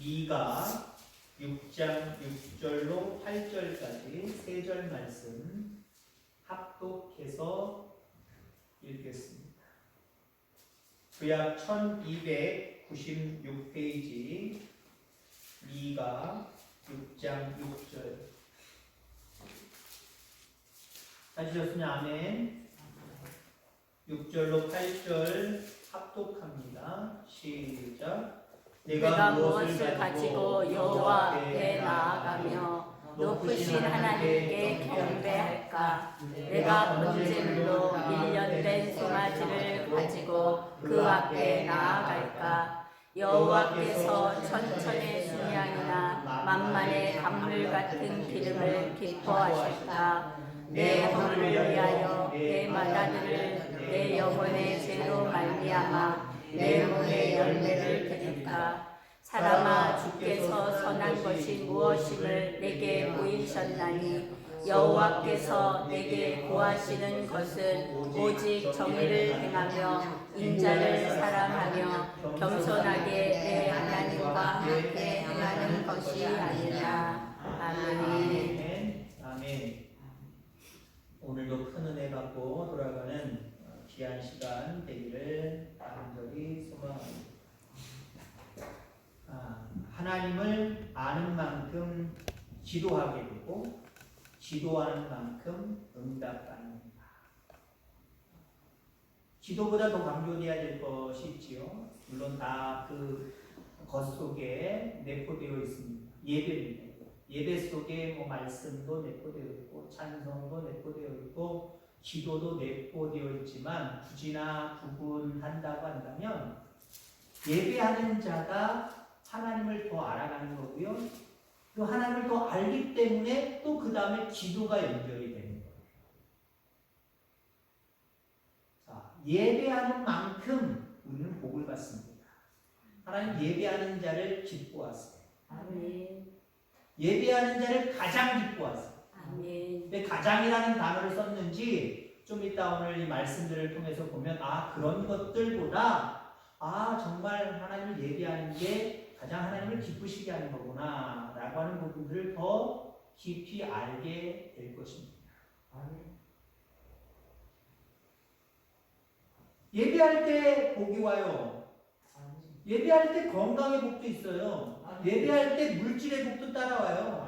2가 6장 6절로 8절까지 3절 말씀 합독해서 읽겠습니다. 구약 1296페이지 2가 6장 6절 하셨으면 아멘. 6절로 8절 합독합니다. 시작. 내가 무엇을 가지고 여호와 앞에 나아가며 높으신 하나님께 경배할까? 내가 번제물로 1년 된 송아지를 가지고 그 앞에 나아갈까? 여호와께서 천천의 순양이나 만만의 감물 같은 기름을 기뻐하실까? 내 허물을 위하여 내 마다들을 내 영혼의 죄로 말미암아 내 몸의 열매를 드릴까? 사람아, 주께서 선한 것이 무엇임을 내게 보이셨나니 여호와께서 내게 구하시는 것은 오직 정의를 행하며 인자를 사랑하며 겸손하게 내 하나님과 함께 행하는 것이 아니라. 아멘. 아멘. 오늘도 큰 은혜 받고 돌아가는 귀한 시간 되기를 간절히 소망합니다. 하나님을 아는 만큼 지도하게 되고 지도하는 만큼 응답받는다. 지도보다 더 강조되어야 될 것이 있지요. 물론 다 그 것 속에 내포되어 있습니다. 예배입니다. 예배 속에 뭐 말씀도 내포되어 있고 찬송도 내포되어 있고 기도도 내포되어 있지만 굳이나 구분한다고 한다면 예배하는 자가 하나님을 더 알아가는 거고요. 또 하나님을 더 알기 때문에 또 그 다음에 기도가 연결이 되는 거예요. 자, 예배하는 만큼 우리는 복을 받습니다. 하나님 예배하는 자를 기뻐하세요. 아멘. 예배하는 자를 가장 기뻐하세요. 아멘. 왜 가장이라는 단어를 썼는지 좀 이따 오늘 이 말씀들을 통해서 보면 그런 것들보다 정말 하나님을 예배하는 게 가장 하나님을 기쁘시게 하는 거구나 라고 하는 부분들을 더 깊이 알게 될 것입니다. 예배할 때 복이 와요. 예배할 때 건강의 복도 있어요. 예배할 때 물질의 복도 따라와요.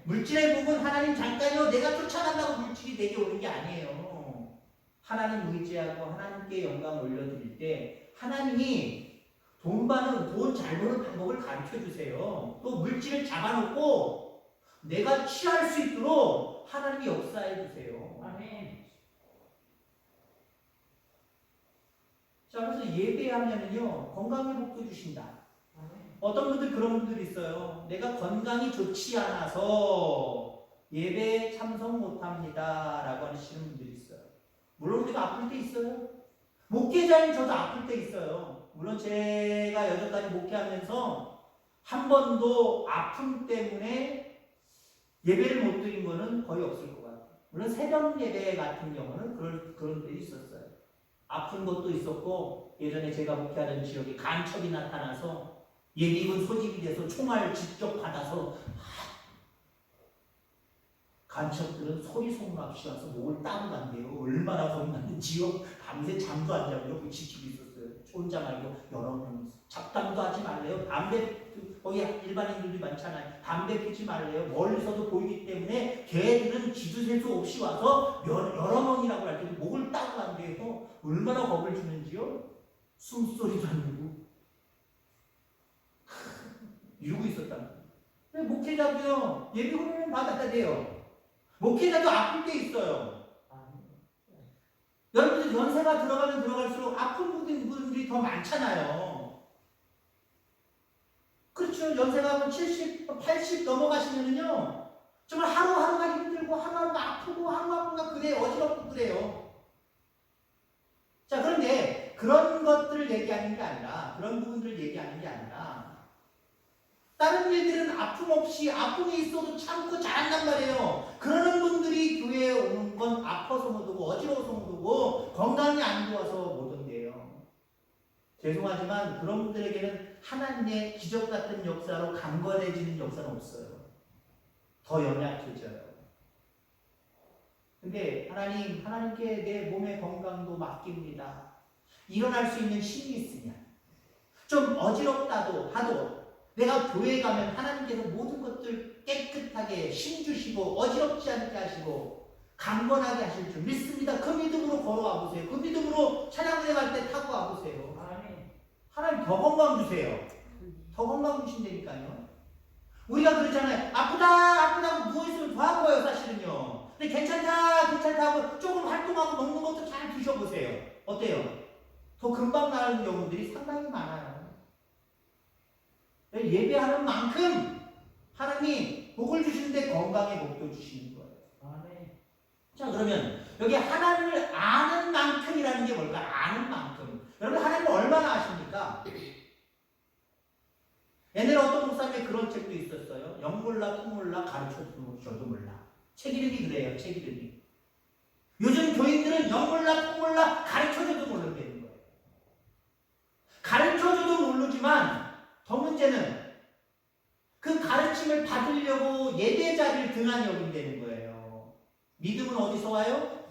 물질의 복은 하나님 잠깐요 내가 쫓아간다고 물질이 내게 오는 게 아니에요. 하나님 의지하고 하나님께 영광 올려드릴 때 하나님이 돈 잘 버는 방법을 가르쳐 주세요. 또 물질을 잡아놓고 내가 취할 수 있도록 하나님이 역사해 주세요. 아멘. 자, 그래서 예배하면은요 건강의 복도 주신다. 어떤 분들 그런 분들이 있어요. 내가 건강이 좋지 않아서 예배에 참석 못합니다 라고 하시는 분들이 있어요. 물론 우리가 아플 때 있어요. 목회자인 저도 아플 때 있어요. 물론 제가 여태까지 목회하면서 한 번도 아픔 때문에 예배를 못 드린 거는 거의 없을 것 같아요. 물론 새벽 예배 같은 경우는 그런 때 있었어요. 아픈 것도 있었고 예전에 제가 목회하던 지역에 간첩이 나타나서 예비군 소집이 돼서 총알 직접 받아서 간첩들은 소리 소문 없이 와서 목을 따고 간대요. 얼마나 겁났는지요. 밤새 잠도 안 자고 이렇게 지키고 있었어요. 혼자 말고 여러 명. 잡담도 하지 말래요. 담배, 거기 일반인들이 많잖아요. 담배 피지 말래요. 멀리서도 보이기 때문에 걔들은 기두셀 수 없이 와서 여러 명이라고 할 때도 목을 따고 간대요. 얼마나 겁을 주는지요. 숨소리도 안 내고 이러고 있었단 말이에요. 목회자도요 예비군을 받아야 돼요. 목회자도 아플 때 있어요. 여러분들 연세가 들어가면 들어갈수록 아픈 분들이 더 많잖아요. 그렇죠. 연세가 70, 80 넘어가시면은요 정말 하루하루가 힘들고 하루하루가 아프고 하루하루가 그래요. 어지럽고 그래요. 자, 그런데 그런 것들을 얘기하는 게 아니라 그런 부분들을 얘기하는 게 아니라 다른 일들은 아픔 없이 아픔이 있어도 참고 잘한단 말이에요. 그러는 분들이 교회에 오는 건 아파서 못 오고 어지러워서 못 오고 건강이 안 좋아서 못 온대요. 죄송하지만 그런 분들에게는 하나님의 기적 같은 역사로 강건해지는 역사는 없어요. 더 연약해져요. 근데 하나님께 내 몸의 건강도 맡깁니다. 일어날 수 있는 힘이 있으냐? 좀 어지럽다도 하도 내가 교회에 가면 하나님께서 모든 것들 깨끗하게 힘 주시고 어지럽지 않게 하시고 강건하게 하실 줄 믿습니다. 그 믿음으로 걸어와 보세요. 그 믿음으로 찬양대 갈 때 타고 와 보세요. 하나님 더 건강 주세요. 더 건강 주신다니까요. 우리가 그러잖아요. 아프다고 누워있으면 더 아파요, 사실은요. 근데 괜찮다 하고 조금 활동하고 먹는 것도 잘 드셔보세요. 어때요? 더 금방 나은 경우들이 상당히 많아요. 예배하는 만큼 하나님이 복을 주시는데 건강에 복도 주시는 거예요. 자, 그러면 여기 하나님을 아는 만큼이라는 게 뭘까? 아는 만큼. 여러분, 하나님을 얼마나 아십니까? 옛날에 어떤 목사님의 그런 책도 있었어요. 영 몰라, 통 몰라, 가르쳐줘도 몰라. 책 이름이 그래요, 책 이름이. 요즘 교인들은 영 몰라, 통 몰라, 가르쳐줘도 모른다는 거예요. 가르쳐줘도 모르지만 더 문제는 그 가르침을 받으려고 예배 자리를 등한히 여긴다는 거예요. 믿음은 어디서 와요?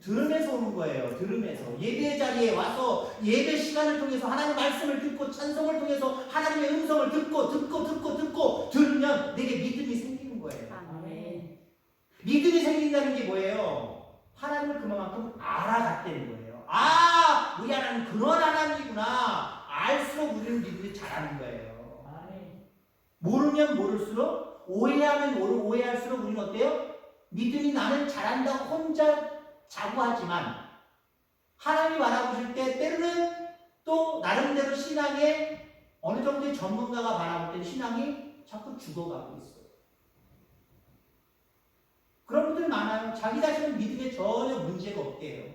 들음에서 오는 거예요. 들음에서. 예배 자리에 와서 예배 시간을 통해서 하나님의 말씀을 듣고 찬송을 통해서 하나님의 음성을 듣고 들으면 내게 믿음이 생기는 거예요. 아멘. 믿음이 생긴다는 게 뭐예요? 하나님을 그만큼 알아갔다는 거예요. 우리 하나님 그런 하나님이구나. 알수록 우리는 믿음이 잘하는 거예요. 모르면 모를수록, 오해하면 오해할수록 우리는 어때요? 믿음이 나는 잘한다고 혼자 자부하지만 하나님이 바라보실 때 때로는 또 나름대로 신앙에 어느 정도의 전문가가 바라볼 때는 신앙이 자꾸 죽어가고 있어요. 그런 분들 많아요. 자기 자신은 믿음에 전혀 문제가 없대요.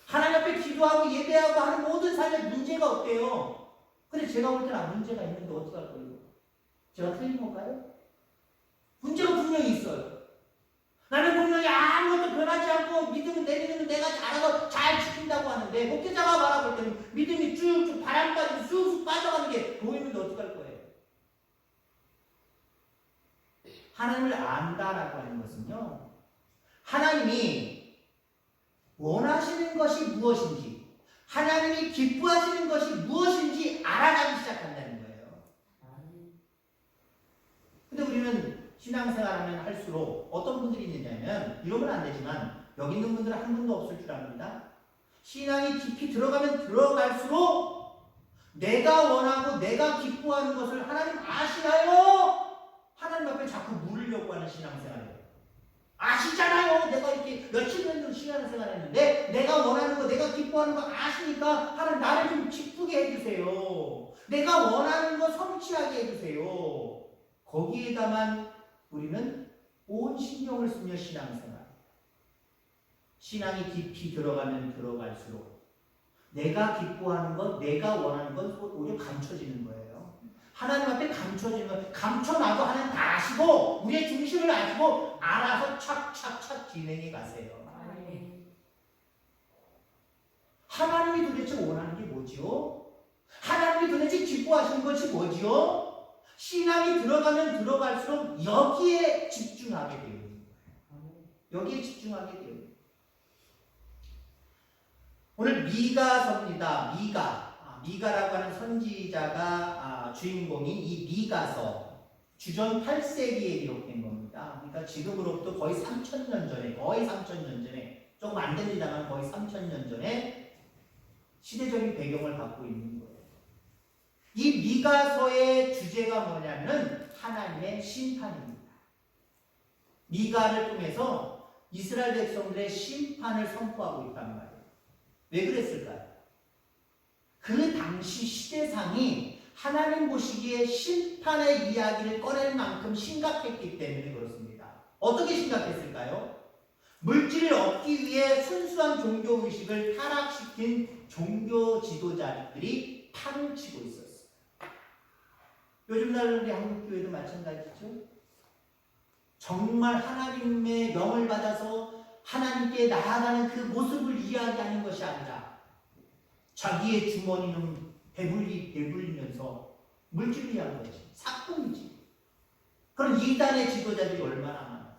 하나님 앞에 기도하고 예배하고 하는 모든 삶에 문제가 없대요. 근데 제가 볼 때는 문제가 있는데 어떡할 거예요? 제가 틀린 건가요? 문제가 분명히 있어요. 나는 분명히 아무것도 변하지 않고 내 믿음은 내가 잘하고 잘 지킨다고 하는데 목회자가 바라볼 때는 믿음이 쭉쭉 바람까지 쑥쑥 빠져가는 게 보이는데 어떡할 거예요? 하나님을 안다라고 하는 것은요, 하나님이 원하시는 것이 무엇인지, 하나님이 기뻐하시는 것이 무엇인지 알아가기 시작한다는 거예요. 근데 우리는 신앙생활하면 할수록 어떤 분들이 있느냐면, 이러면 안 되지만 여기 있는 분들은 한 분도 없을 줄 압니다. 신앙이 깊이 들어가면 들어갈수록 내가 원하고 내가 기뻐하는 것을 하나님 아시나요? 하나님 앞에 자꾸 물으려고 하는 신앙생활이에요. 아시잖아요. 내가 이렇게 며칠 년 신앙생활했는데 내가 원하는 거, 내가 기뻐하는 거 아시니까 하나님 나를 좀 기쁘게 해주세요. 내가 원하는 거 성취하게 해주세요. 거기에다만 우리는 온 신경을 쓰며 신앙생활. 신앙이 깊이 들어가면 들어갈수록 내가 기뻐하는 것, 내가 원하는 것 오히려 감춰지는 거예요. 하나님 앞에 감춰지는 것, 감춰놔도 하나님 다 아시고 우리의 중심을 아시고 알아서 착착착 진행해 가세요. 하나님이 도대체 원하는 게 뭐지요? 하나님이 도대체 기뻐하시는 것이 뭐지요? 신앙이 들어가면 들어갈수록 여기에 집중하게 돼요. 여기에 집중하게 돼요. 오늘 미가서입니다. 미가라고 하는 선지자가 주인공인 이 미가서, 주전 8세기에 기록된 겁니다. 그러니까 지금으로부터 거의 3,000년 전에, 조금 안 됩니다만 거의 3,000년 전에 시대적인 배경을 갖고 있는 거예요. 이 미가서의 주제가 뭐냐면 하나님의 심판입니다. 미가를 통해서 이스라엘 백성들의 심판을 선포하고 있단 말이에요. 왜 그랬을까요? 그 당시 시대상이 하나님 보시기에 심판의 이야기를 꺼낼 만큼 심각했기 때문에 그렇습니다. 어떻게 심각했을까요? 물질을 얻기 위해 순수한 종교의식을 타락시킨 종교 지도자들이 판을 치고 있었어요. 요즘 날 우리 한국교회도 마찬가지죠. 정말 하나님의 영을 받아서 하나님께 나아가는 그 모습을 이야기하는 것이 아니라 자기의 주머니는 배불리면서 물질을 위한 거지. 사건이지. 그럼 이단의 지도자들이 얼마나 많아.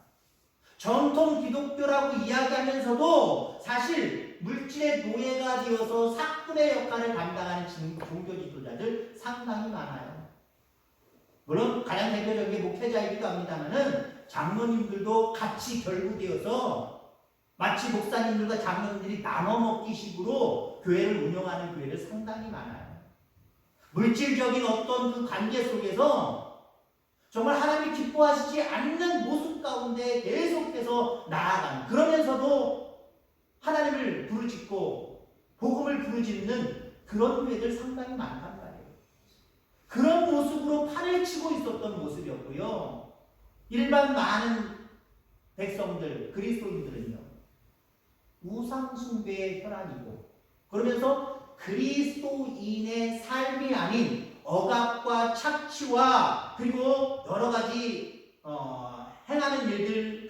정통 기독교라고 이야기하면서도 사실 물질의 노예가 되어서 사건의 역할을 감당하는 종교 지도자들 상당히 많아요. 물론 가장 대표적인 게 목회자이기도 합니다만은 장로님들도 같이 결부되어서 마치 목사님들과 장로님들이 나눠 먹기 식으로 교회를 운영하는 교회를 상당히 많아요. 물질적인 어떤 그 관계 속에서 정말 하나님이 기뻐하시지 않는 모습 가운데 계속해서 나아가는, 그러면서도 하나님을 부르짖고 복음을 부르짖는 그런 교회들 상당히 많단 말이에요. 그런 모습으로 팔을 치고 있었던 모습이었고요. 일반 많은 백성들, 그리스도인들은요, 우상 숭배의 혈안이고, 그러면서 그리스도인의 삶이 아닌 억압과 착취와 그리고 여러 가지 행하는 일들,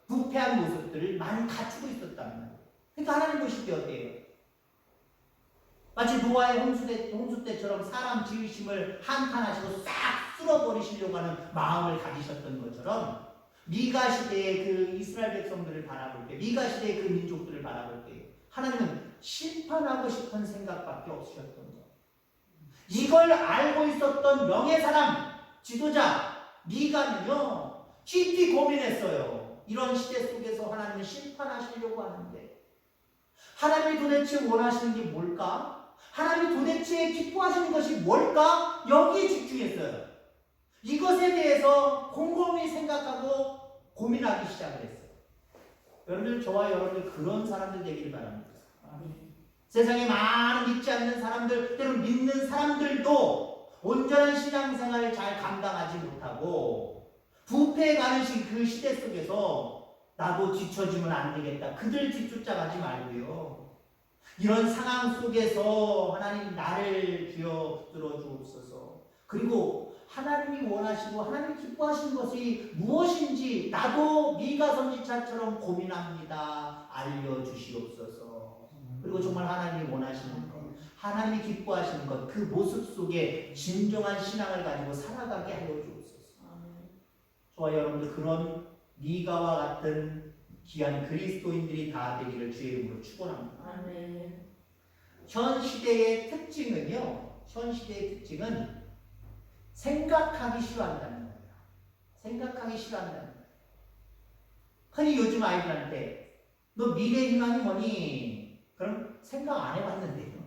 부패한 모습들을 많이 갖추고 있었단 말이에요. 그러니까 하나님 보실 때 어때요? 마치 노아의 홍수 때처럼 사람 지으심을 한탄하시고 싹 쓸어버리시려고 하는 마음을 가지셨던 것처럼, 미가 시대의 그 이스라엘 백성들을 바라볼 때, 미가 시대의 그 민족들을 바라볼 때 하나님은 심판하고 싶은 생각밖에 없으셨던 거예요. 이걸 알고 있었던 명예사람, 지도자 미가는요, 깊이 고민했어요. 이런 시대 속에서 하나님은 심판하시려고 하는데 하나님이 도대체 원하시는 게 뭘까? 하나님이 도대체 기뻐하시는 것이 뭘까? 여기에 집중했어요. 이것에 대해서 곰곰이 생각하고 고민하기 시작을 했어요. 여러분들, 저와 여러분들 그런 사람들 되기를 바랍니다. 세상에 많은 믿지 않는 사람들, 때로는 믿는 사람들도 온전한 신앙생활을 잘 감당하지 못하고 부패해가는 그 시대 속에서 나도 뒤처지면 안 되겠다, 그들 뒤쫓아가지 말고요. 이런 상황 속에서 하나님 나를 주여 들어주옵소서. 그리고 하나님이 원하시고 하나님이 기뻐하시는 것이 무엇인지 나도 미가 선지자처럼 고민합니다. 알려주시옵소서. 그리고 정말 하나님이 원하시는 것, 하나님이 기뻐하시는 것, 그 모습 속에 진정한 신앙을 가지고 살아가게 하여 주옵소서. 저와 여러분들 그런 미가와 같은 귀한 그리스도인들이 다 되기를 주의 이름으로 축원합니다. 현 시대의 특징은요, 현 시대의 특징은 생각하기 싫어한다는 거예요. 생각하기 싫어한다는 거예요. 흔히 요즘 아이들한테 너 미래 희망이 뭐니? 그럼 생각 안 해봤는데요.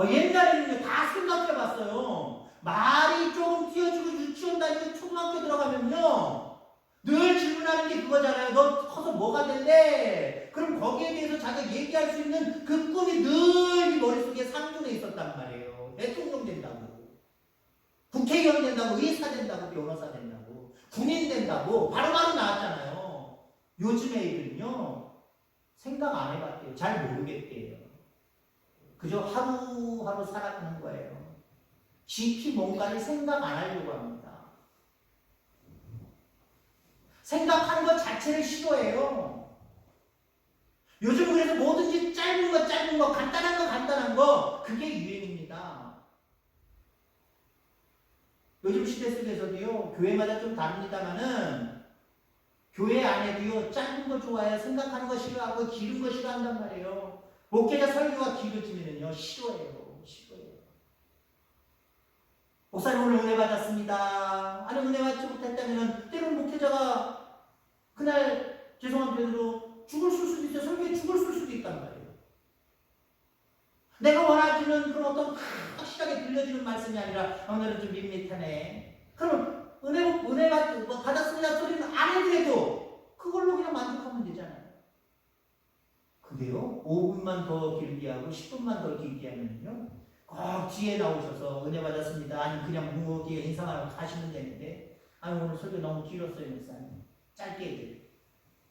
옛날에는요 다 생각해봤어요. 말이 조금 띄어주고 유치원 다니고 초등학교 들어가면요 늘 질문하는 게 그거잖아요. 너 커서 뭐가 될래? 그럼 거기에 대해서 자기가 얘기할 수 있는 그 꿈이 늘 머릿속에 상존해 있었단 말이에요. 대통령 된다고, 국회의원 된다고, 의사 된다고, 변호사 된다고, 군인 된다고 바로바로 나왔잖아요. 요즘 애들은요 생각 안 해봤대요. 잘 모르겠대요. 그저 하루하루 살아가는 거예요. 깊이 뭔가를 생각 안 하려고 합니다. 생각하는 것 자체를 싫어해요. 요즘 그래서 뭐든지 짧은 거, 간단한 거, 그게 유행입니다. 요즘 시대 속에서도요, 교회마다 좀 다릅니다만은, 교회 안에도요, 짧은 거 좋아해요. 생각하는 거 싫어하고, 길은 거 싫어한단 말이에요. 목회자 설교가 길어지면요, 싫어해요. 목사님 오늘 은혜 받았습니다. 아니, 은혜 받지 못했다면, 때로는 목회자가 그날, 죄송한 표현으로 죽을 수도 있어요. 설교에 죽을 수도 있단 말이에요. 내가 원하지는 그런 어떤 확실하게 들려지는 말씀이 아니라, 오늘은 좀 밋밋하네. 그럼, 은혜 받았습니다 소리는 안 해도 그걸로 그냥 만족하면 되잖아요. 그게요, 5분만 더 길게 하고 10분만 더 길게 하면요, 꼭 뒤에 나오셔서 은혜 받았습니다. 아니 그냥 묵묵히 인사하고 가시면 되는데, 아니 오늘 설교 너무 길었어요 목사님, 짧게 해드려요.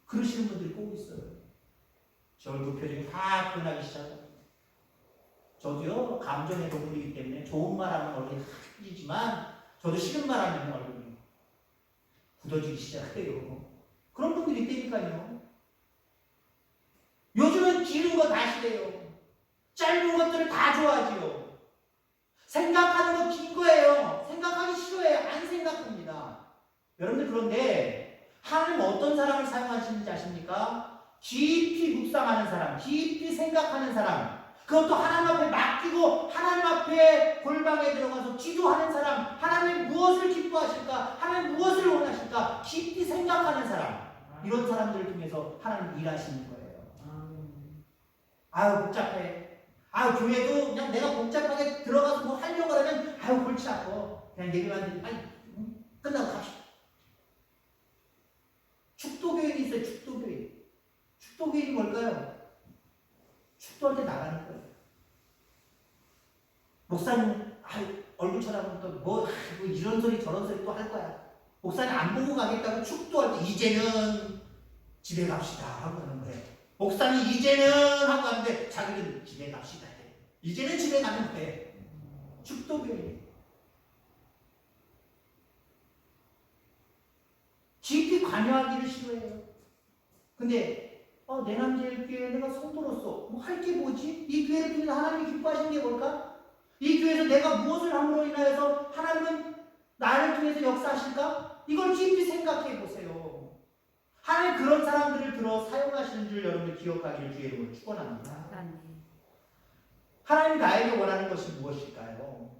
그러시는 분들이 꼭 있어요. 저 얼굴 표정이 확 변하기 시작합니다. 저도요 감정의 동물이기 때문에 좋은 말하면 얼굴이 하얘지만 저도 싫은 말하면 얼굴이 굳어지기 시작해요. 그런 분들이 있다니까요. 요즘은 길은 거 다 싫어요. 짧은 것들을 다 좋아하지요. 생각하는 거 긴 거예요. 생각하기 싫어해요. 안 생각합니다. 여러분들 그런데 하나님 어떤 사람을 사용하시는지 아십니까? 깊이 묵상하는 사람, 깊이 생각하는 사람, 그것도 하나님 앞에 맡기고 하나님 앞에 골방에 들어가서 기도하는 사람, 하나님 무엇을 기뻐하실까? 하나님 무엇을 원하실까? 깊이 생각하는 사람, 이런 사람들을 통해서 하나님 일하시는 거예요. 아유 복잡해. 아유 교회도 그냥 내가 복잡하게 들어가서 뭐 하려고 하면 아유 골치 아파. 그냥 예배만 드리면 아이 끝나고 갑시다. 축도교인이 있어요. 축도교인. 축도교인이 뭘까요? 축도할 때 나가는 거예요. 목사님 얼굴 쳐다보면 또 뭐 이런 소리 저런 소리 또 할 거야. 목사님 안 보고 가겠다고 축도할 때 이제는 집에 갑시다 하고 하는 거예요. 목사님 이제는 하고 하는데 자기는 집에 갑시다 해. 이제는 집에 가는 거예요. 축도교인. 깊이 관여하기를 싫어해요. 근데 내남제일교회 내가 성도로서 뭐 할 게 뭐지? 이 교회를 통해서 하나님이 기뻐하시는 게 뭘까? 이 교회에서 내가 무엇을 함으로 인하여서 하나님은 나를 통해서 역사하실까? 이걸 깊이 생각해 보세요. 하나님 그런 사람들을 들어 사용하시는 줄 여러분들 기억하기를 주의 이름으로 축원합니다. 하나님 나에게 원하는 것이 무엇일까요?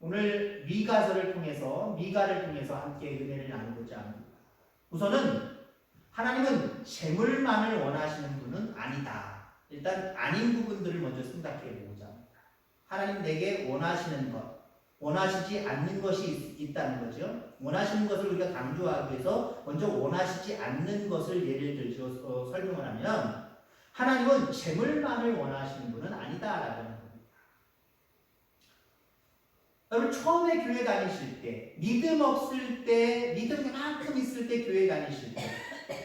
오늘 미가를 통해서 함께 은혜를 나누고자 합니다. 우선은 하나님은 재물만을 원하시는 분은 아니다. 일단 아닌 부분들을 먼저 생각해 보자. 하나님 내게 원하시는 것, 원하시지 않는 것이 있다는 거죠. 원하시는 것을 우리가 강조하기 위해서 먼저 원하시지 않는 것을 예를 들어서 설명을 하면 하나님은 재물만을 원하시는 분은 아니다라고 하는 겁니다. 여러분 처음에 교회 다니실 때, 믿음 없을 때, 믿음 그만큼 있을 때 교회 다니실 때,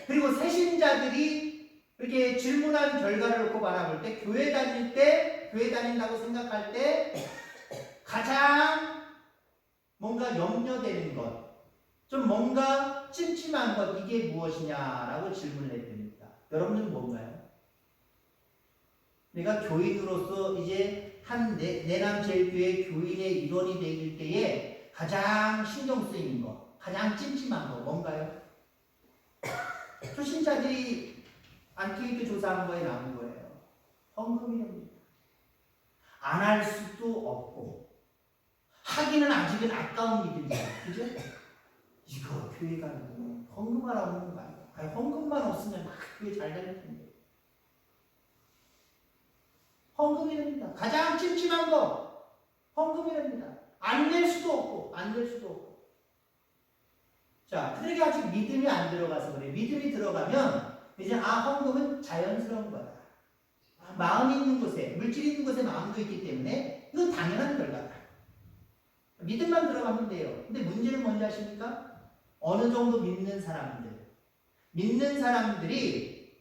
그리고 새신자들이 이렇게 질문한 결과를 놓고 바라볼 때, 교회 다닌다고 생각할 때 가장 뭔가 염려되는 것, 좀 뭔가 찜찜한 것, 이게 무엇이냐라고 질문을 해드립니다. 여러분은 뭔가요? 내가 교인으로서 이제 한 내남제일교회 교인의 일원이 되길 때에 가장 신경 쓰이는 것, 가장 찜찜한 것 뭔가요? 초신자들이 안티게이트 조사한 거에 나온 거예요. 헌금이랍니다. 안 할 수도 없고 하기는 아직은 아까운 믿음이야. 그죠? 이거 교회 가는 거 헌금하라고 하는 거 아니야? 아니, 헌금만 없으면 교회 잘 다닐 텐데. 헌금이랍니다. 가장 찜찜한 거 헌금이랍니다. 안 낼 수도 없고 안 낼 수도 없고. 자, 그들에게 아직 믿음이 안 들어가서 그래. 믿음이 들어가면 이제 헌금은 자연스러운 거다. 마음 있는 곳에, 물질 있는 곳에 마음도 있기 때문에 이건 당연한 결과다. 믿음만 들어가면 돼요. 근데 문제는 뭔지 아십니까? 어느 정도 믿는 사람들이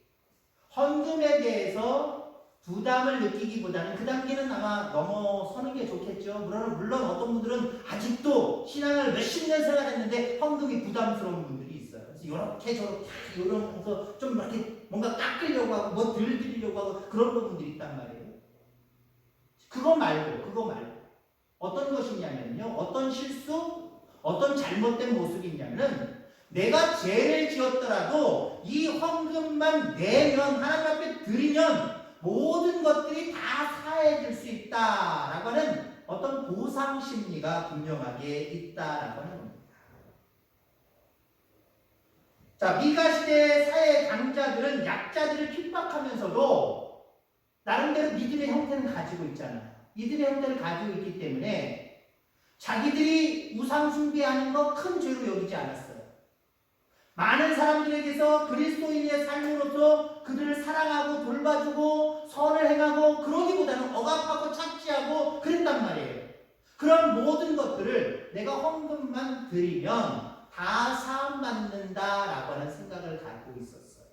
헌금에 대해서 부담을 느끼기보다는 그 단계는 아마 넘어서는 게 좋겠죠. 물론 어떤 분들은 아직도 신앙을 몇십 년 생활했는데 헌금이 부담스러운 분들이 있어요. 그래서 이렇게 저렇게 이러면서 좀 이렇게 뭔가 깎으려고 하고 뭐 들드리려고 하고 그런 부분들이 있단 말이에요. 그거 말고 어떤 것이냐면요. 어떤 실수, 어떤 잘못된 모습이 있냐면은 내가 죄를 지었더라도 이 헌금만 내면 하나님 앞에 드리면 모든 것들이 다 사해질 수 있다라고 하는 어떤 보상 심리가 분명하게 있다라고 하는 겁니다. 자, 미가 시대 사회 강자들은 약자들을 핍박하면서도 나름대로 믿음의 형태는 가지고 있잖아요. 믿음의 형태를 가지고 있기 때문에 자기들이 우상 숭배하는 거 큰 죄로 여기지 않았어요. 많은 사람들에게서 그리스도인의 삶으로서 그들을 사랑하고 돌봐주고 선을 행하고 그러기보다는 억압하고 착취하고 그랬단 말이에요. 그런 모든 것들을 내가 헌금만 드리면 다 사함받는다라고 하는 생각을 갖고 있었어요.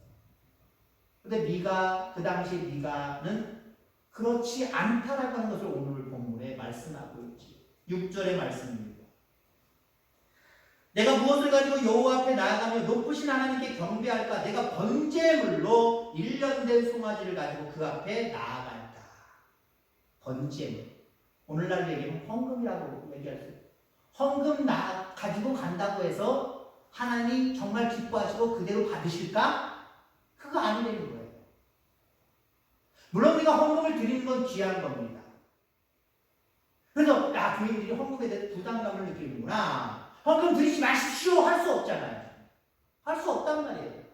근데 그 당시 미가는 그렇지 않다라고 하는 것을 오늘 본문에 말씀하고 있지. 6절의 말씀입니다. 내가 무엇을 가지고 여호와 앞에 나아가며 높으신 하나님께 경배할까? 내가 번제물로 1년 된 송아지를 가지고 그 앞에 나아갈까? 번제물. 오늘날 얘기하면 헌금이라고 얘기할 수 있어요. 헌금 가지고 간다고 해서 하나님 정말 기뻐하시고 그대로 받으실까? 그거 아니라는 거예요. 물론 우리가 헌금을 드리는 건 귀한 겁니다. 그래서 야, 교인들이 헌금에 대해 부담감을 느끼는구나. 헌금 드리지 마십시오 할 수 없잖아요. 할 수 없단 말이에요.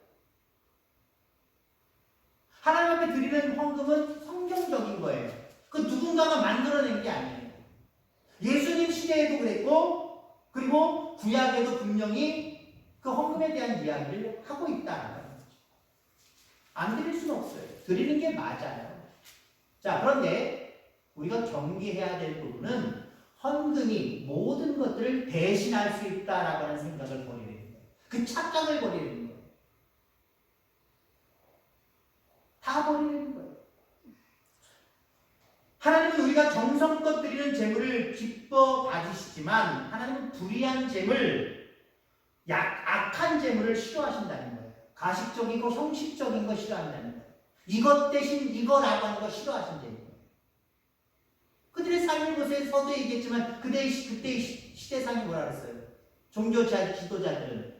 하나님 앞에 드리는 헌금은 성경적인 거예요. 그 누군가가 만들어낸 게 아니에요. 예수님 시대에도 그랬고, 그리고 구약에도 분명히 그 헌금에 대한 이야기를 하고 있다는 거죠. 안 드릴 수는 없어요. 드리는 게 맞아요. 자, 그런데 우리가 경계해야 될 부분은 헌금이 모든 것들을 대신할 수 있다라고 하는 생각을 버리는 거예요. 그 착각을 버리는 거예요. 다 버리는 거예요. 하나님은 우리가 정성껏 드리는 재물을 기뻐 봐주시지만 하나님은 불의한 재물, 악한 재물을 싫어하신다는 거예요. 가식적이고 형식적인 거 싫어한다는 거예요. 이것 대신 이거라고 하는 거 싫어하신다는 거예요. 그들의 삶을 보세요. 서두에 얘기했지만 그때의 시대상이 뭐라 그랬어요? 종교자, 지도자들은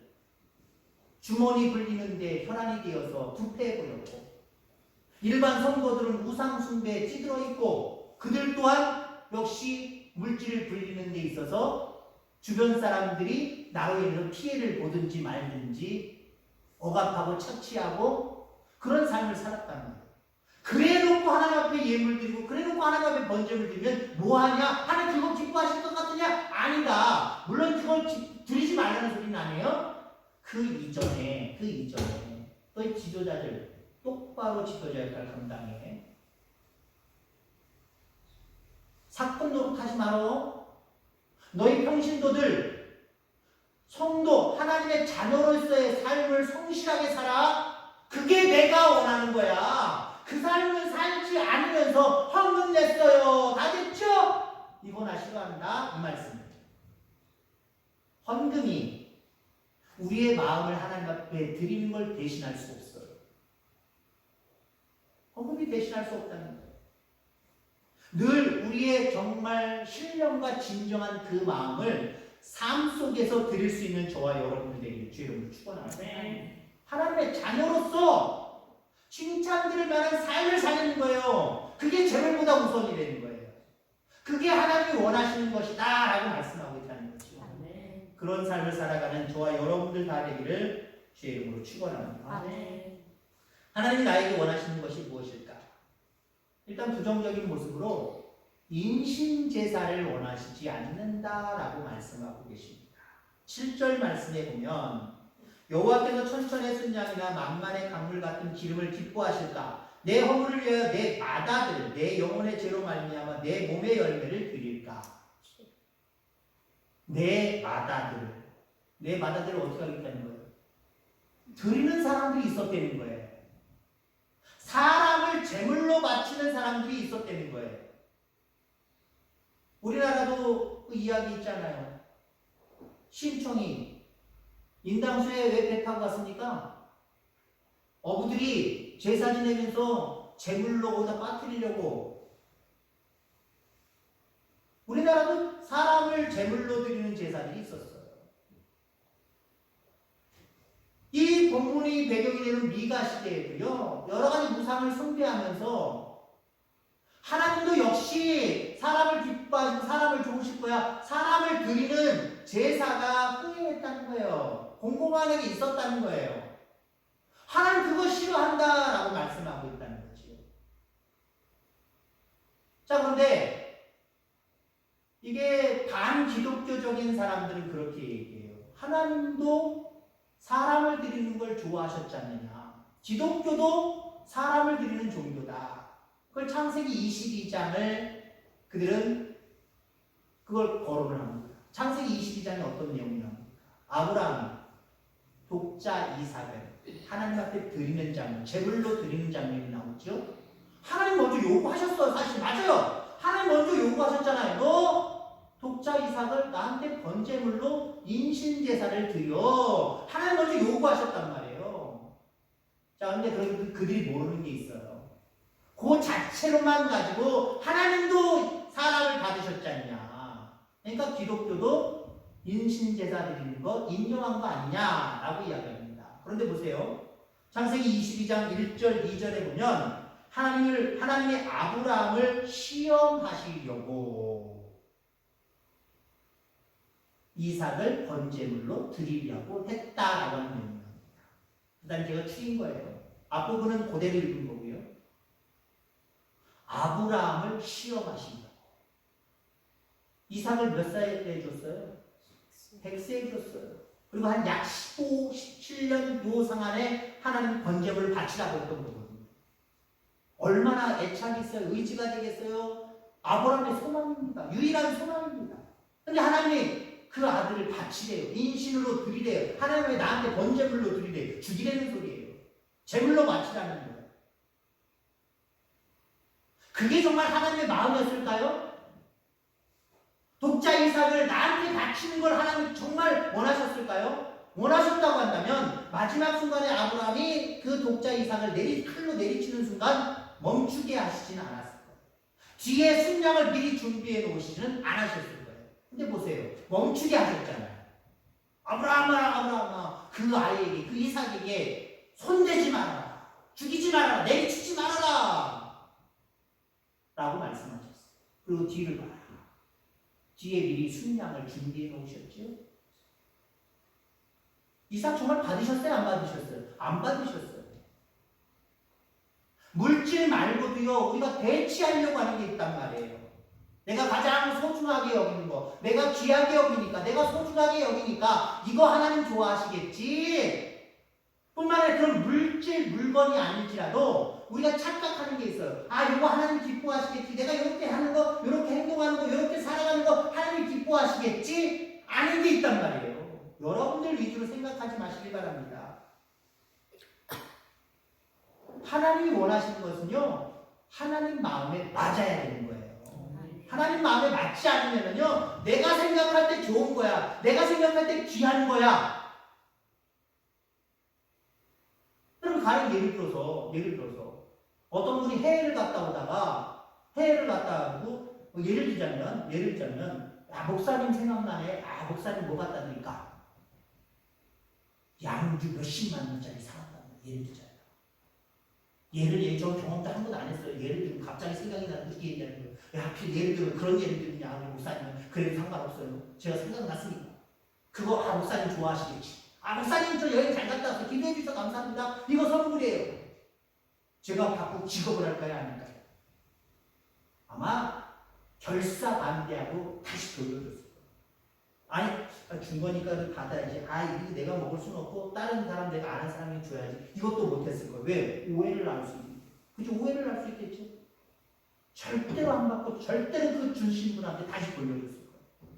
주머니 불리는데 혈안이 되어서 부패해 보였고, 일반 성도들은 우상 숭배에 찌들어 있고, 그들 또한 역시 물질을 불리는 데 있어서 주변 사람들이 나로 인해서 피해를 보든지 말든지 억압하고 착취하고 그런 삶을 살았단 말이에요. 그래놓고 하나님 앞에 예물 드리고 그래놓고 하나님 앞에 번제물 드리면 뭐하냐? 하나님 그거 기뻐하실 것 같으냐? 아니다. 물론 그걸 드리지 말라는 소리는 아니에요. 그 이전에 또 지도자들 똑바로 지도자 역할을 감당해. 사건 노릇하지 말어. 너희 평신도들, 성도, 하나님의 자녀로서의 삶을 성실하게 살아. 그게 내가 원하는 거야. 그 삶을 살지 않으면서 헌금 냈어요. 다 됐죠? 이거 나 싫어한다. 이 말씀이에요. 헌금이 우리의 마음을 하나님 앞에 드리는 걸 대신할 수 없어요. 헌금이 대신할 수 없다는 거예요. 늘 우리의 정말 신령과 진정한 그 마음을 삶 속에서 드릴 수 있는 저와 여러분들 되기를 주의 이름으로 축원합니다. 하나님의 자녀로서 칭찬드릴 만한 삶을 사는 거예요. 그게 재물보다 우선이 되는 거예요. 그게 하나님이 원하시는 것이다 라고 말씀하고 있다는 거죠. 그런 삶을 살아가는 저와 여러분들 다 되기를 주의 이름으로 축원합니다. 하나님이 나에게 원하시는 것이 무엇일까? 일단 부정적인 모습으로 인신제사를 원하시지 않는다라고 말씀하고 계십니다. 7절 말씀에 보면 여호와께서 천천의 순양이나 만만의 강물 같은 기름을 기뻐하실까? 내 허물을 위하여 내 마다들, 내 영혼의 죄로 말미암아 내 몸의 열매를 드릴까? 내 마다들을 어떻게 하겠다는 거예요? 드리는 사람들이 있었다는 거예요. 사람을 제물로 바치는 사람들이 있었다는 거예요. 우리나라도 그 이야기 있잖아요. 신청이 인당수에 왜 배 타고 갔습니까? 어부들이 제사 지내면서 제물로 거기다 빠뜨리려고. 우리나라도 사람을 제물로 드리는 제사들이 있었어요. 이 본문의 배경이 되는 미가 시대에도요, 여러 가지 우상을 숭배하면서 하나님도 역시 사람을 기뻐하시고 사람을 좋으실 거야. 사람을 드리는 제사가 흥행했다는 거예요. 공공하게 있었다는 거예요. 하나님 그거 싫어한다라고 말씀하고 있다는 거죠. 자, 그런데 이게 반기독교적인 사람들은 그렇게 얘기해요. 하나님도 사람을 드리는 걸 좋아하셨지 않느냐. 기독교도 사람을 드리는 종교다. 그걸 창세기 22장을 그들은 그걸 거론을 합니다. 창세기 22장에 어떤 내용이 나옵니까? 아브라함이 독자 이삭을 하나님 앞에 드리는 장면, 제물로 드리는 장면이 나오죠. 하나님 먼저 요구하셨어요. 사실 맞아요. 하나님 먼저 요구하셨잖아요. 너 독자 이삭을 나한테 번제물로 인신제사를 드려. 하나님 먼저 요구하셨단 말이에요. 자, 근데 그들이 모르는 게 있어요. 그 자체로만 가지고 하나님도 사람을 받으셨잖냐. 그러니까 기독교도 인신제사 드리는 거 인정한 거 아니냐라고 이야기합니다. 그런데 보세요. 창세기 22장 1절 2절에 보면 하나님의 아브라함을 시험하시려고 이삭을 번제물로 드리려고 했다라고 하는 내용입니다. 일단 제가 추린 거예요. 앞부분은 그대로 읽은 거고요. 아브라함을 시험하시려고. 이삭을 몇 살에 줬어요? 100세에 줬어요. 그리고 한 약 15, 17년 요 상안에 하나님 번제물을 바치라고 했던 거거든요. 얼마나 애착이 있어요? 의지가 되겠어요? 아브라함의 소망입니다. 유일한 소망입니다. 근데 하나님이 그 아들을 바치래요. 인신으로 드리래요. 하나님이 나한테 번제물로 드리래요. 죽이라는 소리예요. 제물로 바치라는 거예요. 그게 정말 하나님의 마음이었을까요? 독자 이삭을 나한테 바치는 걸 하나님 정말 원하셨을까요? 원하셨다고 한다면 마지막 순간에 아브라함이 그 독자 이삭을 칼로 내리치는 순간 멈추게 하시지는 않았을 거예요. 뒤에 순양을 미리 준비해 놓으시지는 않으셨을 거예요. 근데 보세요. 멈추게 하셨잖아요. 아브라함아 그 아이에게 그 이삭에게 손대지 말아라. 죽이지 말아라. 내리치지 말아라. 라고 말씀하셨어요. 그리고 뒤를 봐라. 뒤에 미리 순양을 준비해 놓으셨죠? 이삭 정말 받으셨어요? 안 받으셨어요? 안 받으셨어요. 물질 말고도요, 우리가 대치하려고 하는 게 있단 말이에요. 내가 가장 소중하게 여기는 거, 내가 귀하게 여기니까, 내가 소중하게 여기니까, 이거 하나님 좋아하시겠지? 뿐만 아니라 그런 물건이 아닐지라도, 우리가 착각하는 게 있어요. 아, 이거 하나님 기뻐하시겠지? 내가 이렇게 하는 거, 이렇게 행동하는 거, 이렇게 살아가는 거, 하나님 기뻐하시겠지? 아는 게 있단 말이에요. 여러분들 위주로 생각하지 마시길 바랍니다. 하나님이 원하시는 것은요, 하나님 마음에 맞아야 되는 거예요. 하나님 마음에 맞지 않으면요, 내가 생각할 때 좋은 거야. 내가 생각할 때 귀한 거야. 그럼 가령 예를 들어서, 어떤 분이 해외를 갔다 오다가, 예를 들자면, 야, 목사님 생각나네. 아, 목사님 뭐 갖다 드릴까? 양주 몇십만 원짜리 사왔단 말이야. 예를 들자면. 저 경험도 한 번도 안 했어요. 예를 들면 갑자기 생각이 나는 게 얘기하는 거예요. 야, 하필 예를 들면 그런 예를 들면 우리 목사님은 그래도 상관없어요. 제가 생각났으니까. 그거 목사님 좋아하시겠지. 목사님 저 여행 잘 갔다 왔어요. 기도해 주셔서 감사합니다. 이거 선물이에요. 제가 받고 직업을 할까요? 아닐까요? 아마 결사반대하고 다시 돌려줬어요. 아니, 준 거니까 받아야지. 이거 내가 먹을 수는 없고 다른 사람 내가 아는 사람이 줘야지. 이것도 못했을 거예요. 왜? 오해를 할 수 있겠죠. 그죠? 오해를 할 수 있겠죠. 절대로 안 받고 절대로 그 주신 분한테 다시 돌려줬을 거예요.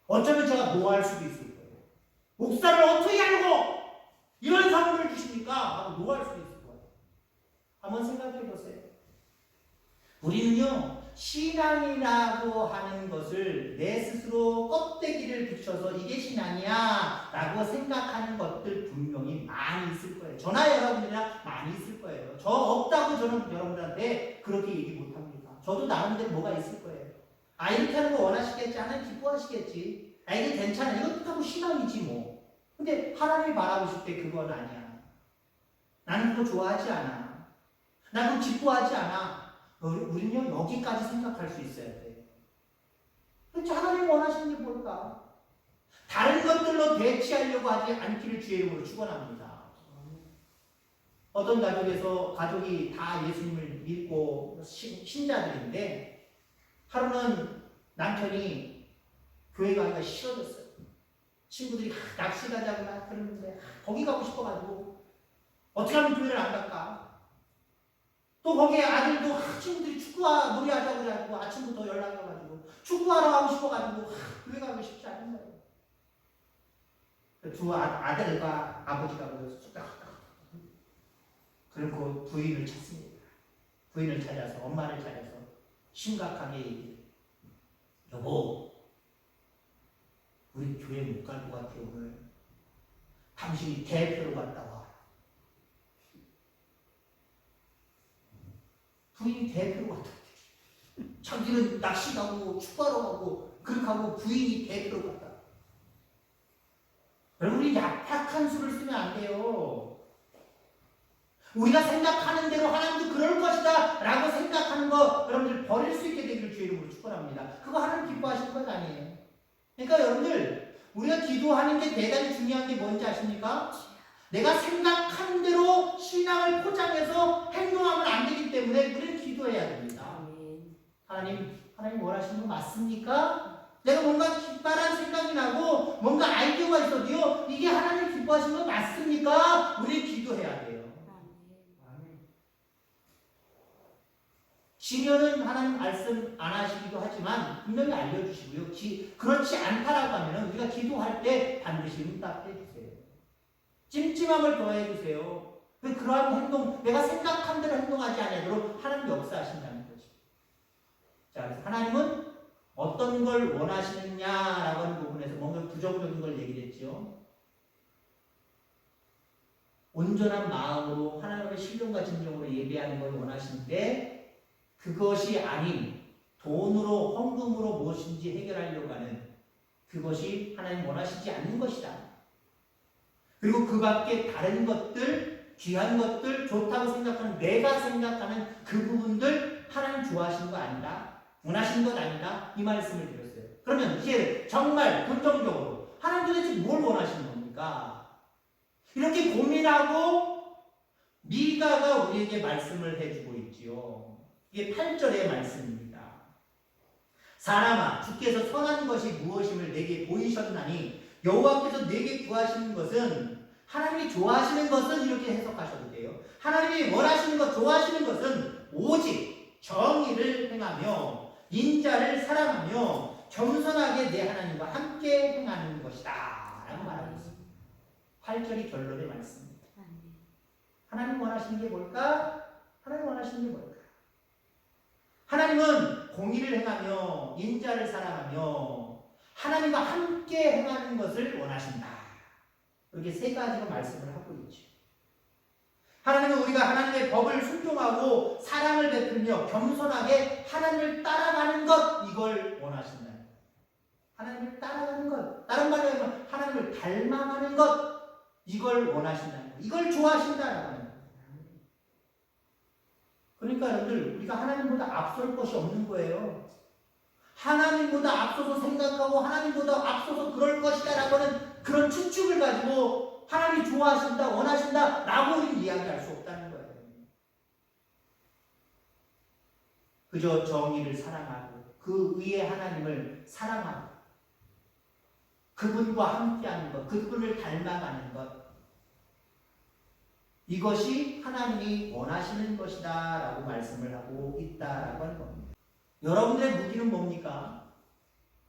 어쩌면 제가 노할 수도 있을 거예요. 목사를 어떻게 알고 이런 선물을 주십니까? 하고 노할 수도 있을 거예요. 한번 생각해 보세요. 우리는요, 신앙이라고 하는 것을 내 스스로 껍데기를 붙여서 이게 신앙이야 라고 생각하는 것들 분명히 많이 있을 거예요. 저나 여러분들이나 많이 있을 거예요. 저 없다고 저는 여러분들한테 그렇게 얘기 못합니다. 저도 나름대로 뭐가 있을 거예요. 이렇게 하는 거 원하시겠지? 하나님 기뻐하시겠지? 이게 괜찮아. 이것도 하고 신앙이지 뭐. 근데 하나님이 바라보실 때 그건 아니야. 나는 그거 좋아하지 않아. 나는 그거 기뻐하지 않아. 우리는요, 여기까지 생각할 수 있어야 돼. 그렇지, 하나님 원하시는 게 뭘까? 다른 것들로 대치하려고 하지 않기를 주의 이름으로 축원합니다. 어떤 가족이 다 예수님을 믿고 신자들인데, 하루는 남편이 교회 가기가 싫어졌어요. 친구들이 낚시 가자고 막 그러는데, 거기 가고 싶어가지고, 어떻게 하면 교회를 안 갈까? 또 거기에 아들도 친구들이 축구와 놀이하자고 그래가지고 아침부터 연락이 와가지고 축구하러 가고 싶어가지고 교회 가고 싶지 않은 거예요. 두 아들과 아버지가 모여서 그리고 부인을 찾습니다. 부인을 찾아서 엄마를 찾아서 심각하게 얘기해요. 여보, 우리 교회 못 갈 것 같아 오늘. 당신이 대표로 갔다 와. 부인이 대표로 갔다 왔대. 자기는 낚시 가고 축구하러 가고 그렇게 하고 부인이 대표로 갔다. 여러분 우리 약한 수를 쓰면 안 돼요. 우리가 생각하는 대로 하나님도 그럴 것이다 라고 생각하는 거 여러분들 버릴 수 있게 되기를 주의 이름으로 축원합니다. 그거 하나님 기뻐하시는 건 아니에요. 그러니까 여러분들 우리가 기도하는 게 대단히 중요한 게 뭔지 아십니까? 내가 생각하는 대로 신앙을 포장해서 행동하면 안 되기 때문에 우리는 기도해야 됩니다. 하나님 원하시는 거 맞습니까? 내가 뭔가 기발한 생각이 나고 뭔가 아이디어가 있어도요 이게 하나님 기뻐하시는 거 맞습니까? 우리는 기도해야 돼요. 시면은 하나님 말씀 안 하시기도 하지만 분명히 알려주시고요. 그렇지 않다라고 하면 우리가 기도할 때 반드시 응답해 주세요. 찜찜함을 더해 주세요. 그러한 행동, 내가 생각한 대로 행동하지 않도록 하나님 역사하신다는 거죠. 자, 그래서 하나님은 어떤 걸 원하시느냐라고 하는 부분에서 뭔가 부정적인 걸 얘기했죠. 온전한 마음으로 하나님의 신령과 진정으로 예배하는 걸 원하시는데 그것이 아닌 돈으로 헌금으로 무엇인지 해결하려고 하는 그것이 하나님 원하시지 않는 것이다. 그리고 그 밖에 다른 것들, 귀한 것들, 좋다고 생각하는 내가 생각하는 그 부분들 하나님 좋아하시는 거 아니다. 원하시는 것 아니다. 이 말씀을 드렸어요. 그러면 이제 정말 긍정적으로 하나님 도대체 뭘 원하시는 겁니까? 이렇게 고민하고 미가가 우리에게 말씀을 해주고 있지요. 이게 8절의 말씀입니다. 사람아 주께서 선한 것이 무엇임을 내게 보이셨나니 여호와께서 내게 구하시는 것은 하나님이 좋아하시는 것은 이렇게 해석하셔도 돼요. 하나님이 원하시는 것, 좋아하시는 것은 오직 정의를 행하며 인자를 사랑하며 겸손하게 내 하나님과 함께 행하는 것이다 라고 말하고 있습니다. 8절이 결론의 말씀입니다. 하나님 원하시는 게 뭘까? 하나님 원하시는 게 뭘까? 하나님은 공의를 행하며 인자를 사랑하며 하나님과 함께 행하는 것을 원하신다. 이렇게 세 가지로 말씀을 하고 있죠. 하나님은 우리가 하나님의 법을 순종하고 사랑을 베풀며 겸손하게 하나님을 따라가는 것, 이걸 원하신다. 하나님을 따라가는 것, 다른 말로 하면 하나님을 닮아가는 것, 이걸 원하신다는 것, 이걸 좋아하신다라고 하는 것. 그러니까 여러분들 우리가 하나님보다 앞설 것이 없는 거예요. 하나님보다 앞서서 생각하고 하나님보다 앞서서 그럴 것이다 라고 하는 그런 추측을 가지고 하나님이 좋아하신다, 원하신다 라고 우리는 이야기할 수 없다는 거예요. 그저 정의를 사랑하고 그 의의 하나님을 사랑하고 그분과 함께하는 것, 그분을 닮아가는 것, 이것이 하나님이 원하시는 것이다 라고 말씀을 하고 있다라고 하는 겁니다. 여러분들의 무기는 뭡니까?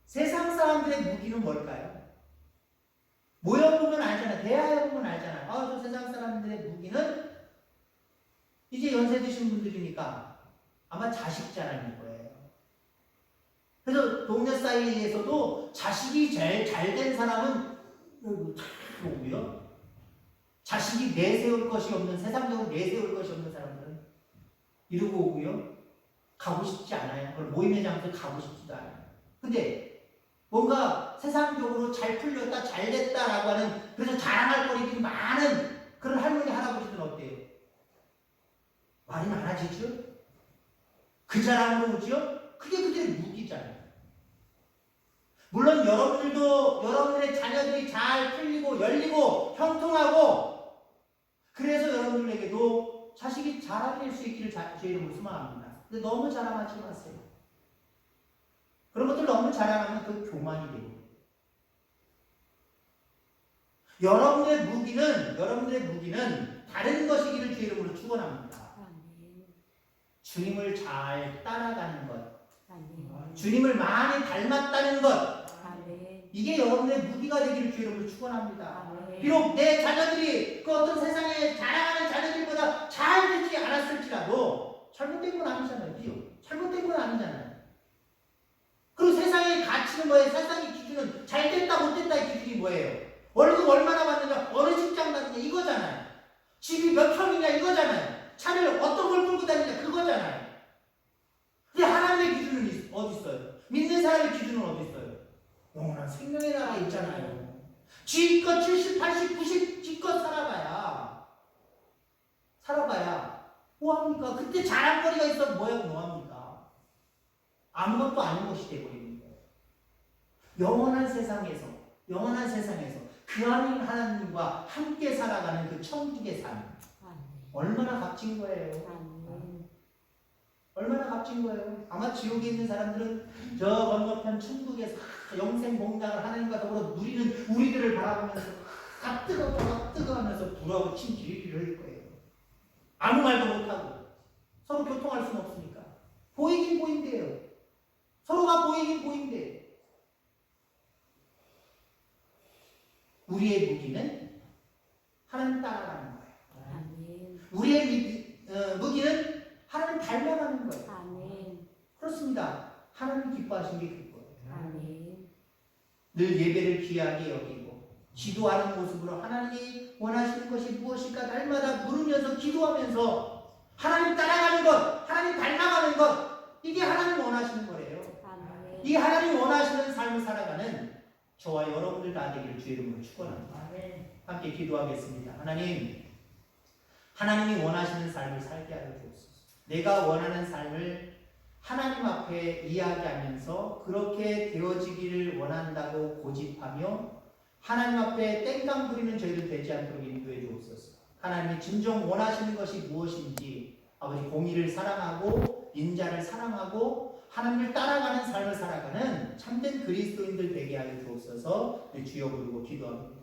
세상 사람들의 무기는 뭘까요? 모여보면 알잖아요. 대화해보면 알잖아요. 저 세상 사람들의 무기는 이제 연세 드신 분들이니까 아마 자식 자랑일 거예요. 그래서 동네 사이에서도 자식이 제일 잘 된 사람은 오고요. 자식이 내세울 것이 없는, 세상적으로 내세울 것이 없는 사람들은 이러고 오고요. 가고 싶지 않아요. 모임의 장소에 가고 싶지도 않아요. 근데 뭔가 세상적으로 잘 풀렸다, 잘 됐다라고 하는, 그래서 자랑할 거리들이 많은 그런 할머니, 할아버지들은 어때요? 말이 많아지죠? 그 자랑으로 오죠? 그게 그들의 무기잖아요. 물론 여러분들도 여러분들의 자녀들이 잘 풀리고 열리고 형통하고 그래서 여러분들에게도 자식이 자랑할 수 있기를 제 이름으로 소망합니다. 근데 너무 자랑하지 마세요. 그런 것들 너무 자랑하면 그 교만이 되고 여러분들의 무기는 다른 것이기를 제 이름으로 축원합니다. 주님을 잘 따라가는 것, 주님을 많이 닮았다는 것, 이게 여러분의 무기가 되기를 주 이름으로 축원합니다. 비록 내 자녀들이 그 어떤 세상에 자랑하는 자녀들보다 잘 되지 않았을지라도 잘못된 건 아니잖아요. 비록 잘못된 건 아니잖아요. 그리고 세상의 가치는 뭐예요? 세상의 기준은 잘 됐다 못됐다의 기준이 뭐예요? 월급 얼마나 받느냐, 어느 직장 다니냐 이거잖아요. 집이 몇 평이냐 이거잖아요. 차를 어떤 걸 끌고 다니냐 그거잖아요. 근데 하나님의 기준은 어디 있어요? 믿는 사람의 기준은 어디 있어요? 영원한 생명의 나라에 있잖아요. 지껏 70, 80, 90 지껏 살아봐야 뭐합니까? 그때 자랑거리가 있어 뭐합니까? 아무것도 아닌 것이 되어버리는 거예요. 영원한 세상에서 그 하나님과 함께 살아가는 그 천국의 삶 얼마나 값진 거예요. 얼마나 값진 거예요. 아마 지옥에 있는 사람들은 저 건너편 천국에서 영생 공락을 하나님과 더불어 누리는 우리들을 바라보면서 뜨거 하면서 불하고 침 지리기를 흘릴 거예요. 아무 말도 못하고 서로 교통할 수는 없으니까 보이긴 보인대요. 서로가 보이긴 보인대. 우리의 무기는 하나님 따라가는 거예요. 우리의 무기는 하나님 닮아가는 거예요. 그렇습니다. 하나님 기뻐하시는 게 그거예요. 늘 예배를 귀하게 여기고 기도하는 모습으로 하나님이 원하시는 것이 무엇일까 날마다 물으면서 기도하면서 하나님 따라가는 것, 하나님 닮아가는 것, 이게 하나님 원하시는 거예요. 이 하나님 원하시는 삶을 살아가는 저와 여러분들 다 되기를 주의 이름으로 축원합니다. 함께 기도하겠습니다. 하나님이 원하시는 삶을 살게 하여 주옵소서. 내가 원하는 삶을 하나님 앞에 이야기하면서 그렇게 되어지기를 원한다고 고집하며 하나님 앞에 땡깡 부리는 저희들 되지 않도록 인도해 주옵소서. 하나님이 진정 원하시는 것이 무엇인지 아버지 공의를 사랑하고 인자를 사랑하고 하나님을 따라가는 삶을 살아가는 참된 그리스도인들 되게 하여 주옵소서. 주여 부르고 기도합니다.